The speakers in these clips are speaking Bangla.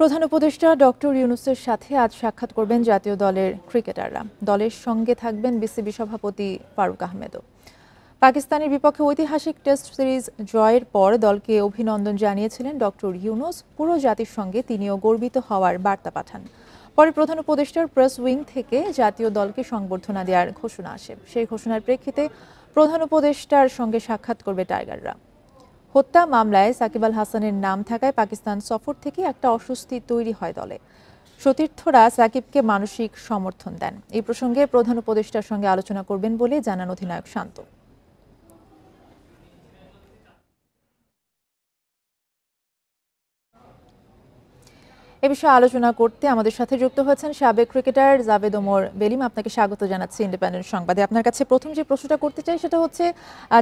প্রধান উপদেষ্টা ডক্টর ইউনূসের সাথে আজ সাক্ষাৎ করবেন জাতীয় দলের ক্রিকেটাররা। দলের সঙ্গে থাকবেন বিসিবি সভাপতি ফারুক আহমেদও। পাকিস্তানের বিপক্ষে ঐতিহাসিক টেস্ট সিরিজ জয়ের পর দলকে অভিনন্দন জানিয়েছিলেন ডক্টর ইউনূস। পুরো জাতির সঙ্গে তিনিও গর্বিত হওয়ার বার্তা পাঠান। পরে প্রধান উপদেষ্টার প্রেস উইং থেকে জাতীয় দলকে সংবর্ধনা দেওয়ার ঘোষণা আসে। সেই ঘোষণার প্রেক্ষিতে প্রধান উপদেষ্টার সঙ্গে সাক্ষাৎ করবে টাইগাররা। হত্যা মামলায় সাকিব আল হাসানের নাম থাকায় পাকিস্তান সফর থেকে একটা অস্বস্তি তৈরি হয় দলে। সতীর্থরা সাকিবকে মানসিক সমর্থন দেন। এই প্রসঙ্গে প্রধান উপদেষ্টার সঙ্গে আলোচনা করবেন বলে জানান অধিনায়ক শান্ত। এ বিষয়ে আলোচনা করতে আমাদের সাথে যুক্ত হয়েছেন সাবেক ক্রিকেটার জাভেদ ওমর বেলিম। আপনাকে স্বাগত জানাচ্ছি ইন্ডিপেন্ডেন্ট সংবাদে। আপনার কাছে প্রথম যে প্রশ্নটা করতে চাই সেটা হচ্ছে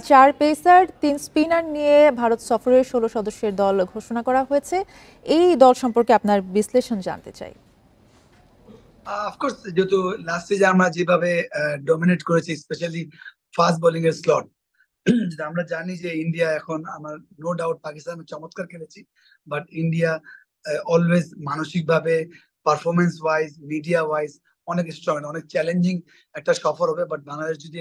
4 পেসার 3 স্পিনার নিয়ে ভারত সফরের 16 সদস্যের দল ঘোষণা করা হয়েছে। এই দল সম্পর্কে আপনার বিশ্লেষণ জানতে চাই। অফকোর্স যেহেতু লাস্ট সিজে আমরা যেভাবে ডমিনেট করেছি স্পেশালি ফাস্ট বোলিং এর স্লট, আমরা জানি যে ইন্ডিয়া এখন আমার নো ডাউট পাকিস্তান চমৎকার খেলেছি, বাট ইন্ডিয়া অলওয়েজ মানসিকভাবে পারফরমেন্স ওয়াইজ মিডিয়া ওয়াইজ অনেক স্ট্রং, অনেক চ্যালেঞ্জিং একটা সফর হবে। বাট বাংলাদেশ যদি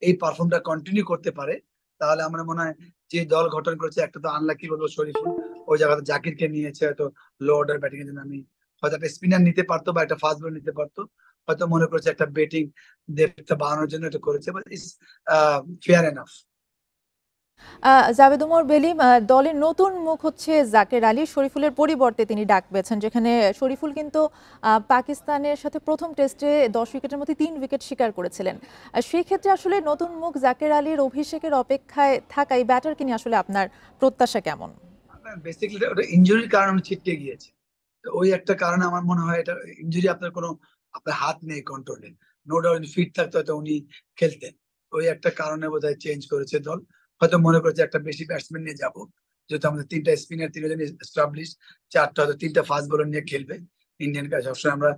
এই পারফর্মটা কন্টিনিউ করতে পারে তাহলে আমরা মনে হয় যে দল গঠন করেছে, একটা তো আনলাকি বলবো শরীফুল, ওই জায়গাতে জাকিরকে নিয়েছে, হয়তো লো অর্ডার ব্যাটিং এর জন্য আমি হয়তো একটা স্পিনার নিতে পারতো বা একটা ফাস্ট বল নিতে পারতো, হয়তো মনে করেছে একটা ব্যাটিং ডেপথটা বাড়ানোর জন্য এটা করেছে, but it's fair enough. Javed Omar Belim, দলের নতুন মুখ হচ্ছে জাকের আলী। শরীফুলের পরিবর্তে তিনি ডাক পেয়েছেন, যেখানে শরীফুল কিন্তু পাকিস্তানের সাথে প্রথম টেস্টে 10 উইকেটের মধ্যে 3 উইকেট শিকার করেছিলেন। সেই ক্ষেত্রে আসলে নতুন মুখ জাকের আলীর অভিষেকের অপেক্ষায় থাকা এই ব্যাটারকে নিয়ে আসলে আপনার প্রত্যাশা কেমন? বেসিক্যালি ওটা ইনজুরির কারণে ছিটকে গিয়েছে। তো ওই একটা কারণে আমার মনে হয় এটা ইনজুরি, আপনার হাত নেই কন্ট্রোলে। নো ডাউট ফিট থাকতে হয়তো উনি খেলতেন। ওই একটা কারণে বোধহয় চেঞ্জ করেছে দল, হয়তো মনে করেছে একটা বেশি ব্যাটসম্যান নিয়ে যাব, যেহেতু আমাদের 3টা স্পিনার 3জন এস্টাবলিশ, 4টা হয়তো 3টা ফাস্ট বোলার নিয়ে খেলবে। ইন্ডিয়ান কাছে সবসময় আমরা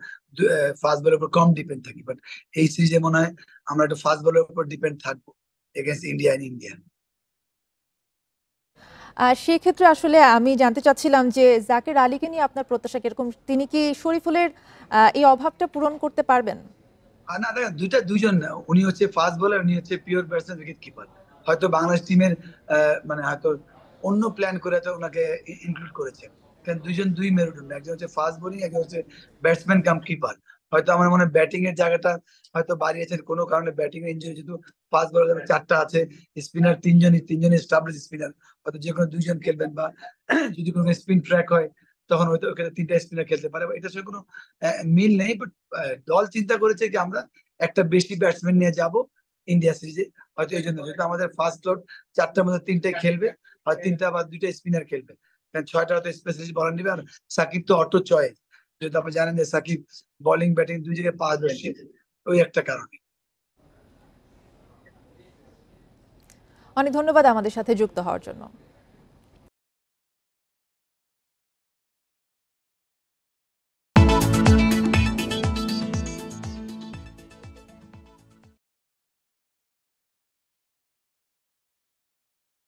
ফাস্ট বলের উপর কম ডিপেন্ড থাকি, বাট এই সিরিজে মনে হয় আমরা একটু ফাস্ট বলের উপর ডিপেন্ড থাকবো এগেনস্ট ইন্ডিয়া। সেই ক্ষেত্রে আসলে আমি জানতে চাচ্ছিলাম যে জাকের আলীকে নিয়ে আপনার প্রত্যাশা কিরকম? তিনি কি শরীফুলের এই অভাবটা পূরণ করতে পারবেন? আর না দেখেন, দুইজন না, উনি হচ্ছে ফাস্ট বোলার, উনি হচ্ছে পিওর ব্যাটসম্যান উইকেট কিপার। হয়তো বাংলাদেশ টিমের মানে হয়তো অন্য প্ল্যান করে হয়তো ওনাকে ইনক্লুড করেছে, কারণ দুইজন দুই মেরুদণ্ড, একজন হচ্ছে ফাস্ট বোলিং, একজন হচ্ছে ব্যাটসম্যান কাম কিপার। হয়তো আমার মনে হয় ব্যাটিং এর জায়গাটা হয়তো বাড়িয়েছেন কোনো কারণে, ব্যাটিং এর ইঞ্জুরি যেহেতু ফাস্ট বোলার 4টা আছে, স্পিনার তিনজন এস্টাবলিশ স্পিনার, হয়তো যে কোনো দুইজন খেলবেন, বা যদি কোনো স্পিন ট্র্যাক হয় তখন হয়তো ওখানে 3টা স্পিনার খেলতে পারে। এটার সঙ্গে কোনো মিল নেই, বাট দল চিন্তা করেছে যে আমরা একটা বেশি ব্যাটসম্যান নিয়ে যাব ইন্ডিয়া সিরিজে, হয়তো এই জন্য যেহেতু আমাদের ফার্স্ট স্লট 4টার মধ্যে 3টাই খেলবে, আর 3টা বা 2টা স্পিনার খেলবে, কারণ 6টা হয়তো স্পেশালিস্ট বলার নিবে। আর সাকিব তো অটো চয়েস, যেহেতু আপনি জানেন যে সাকিব বোলিং ব্যাটিং দুই জায়গায় পারদর্শী, ওই একটা কারণে। অনেক ধন্যবাদ আমাদের সাথে যুক্ত হওয়ার জন্য।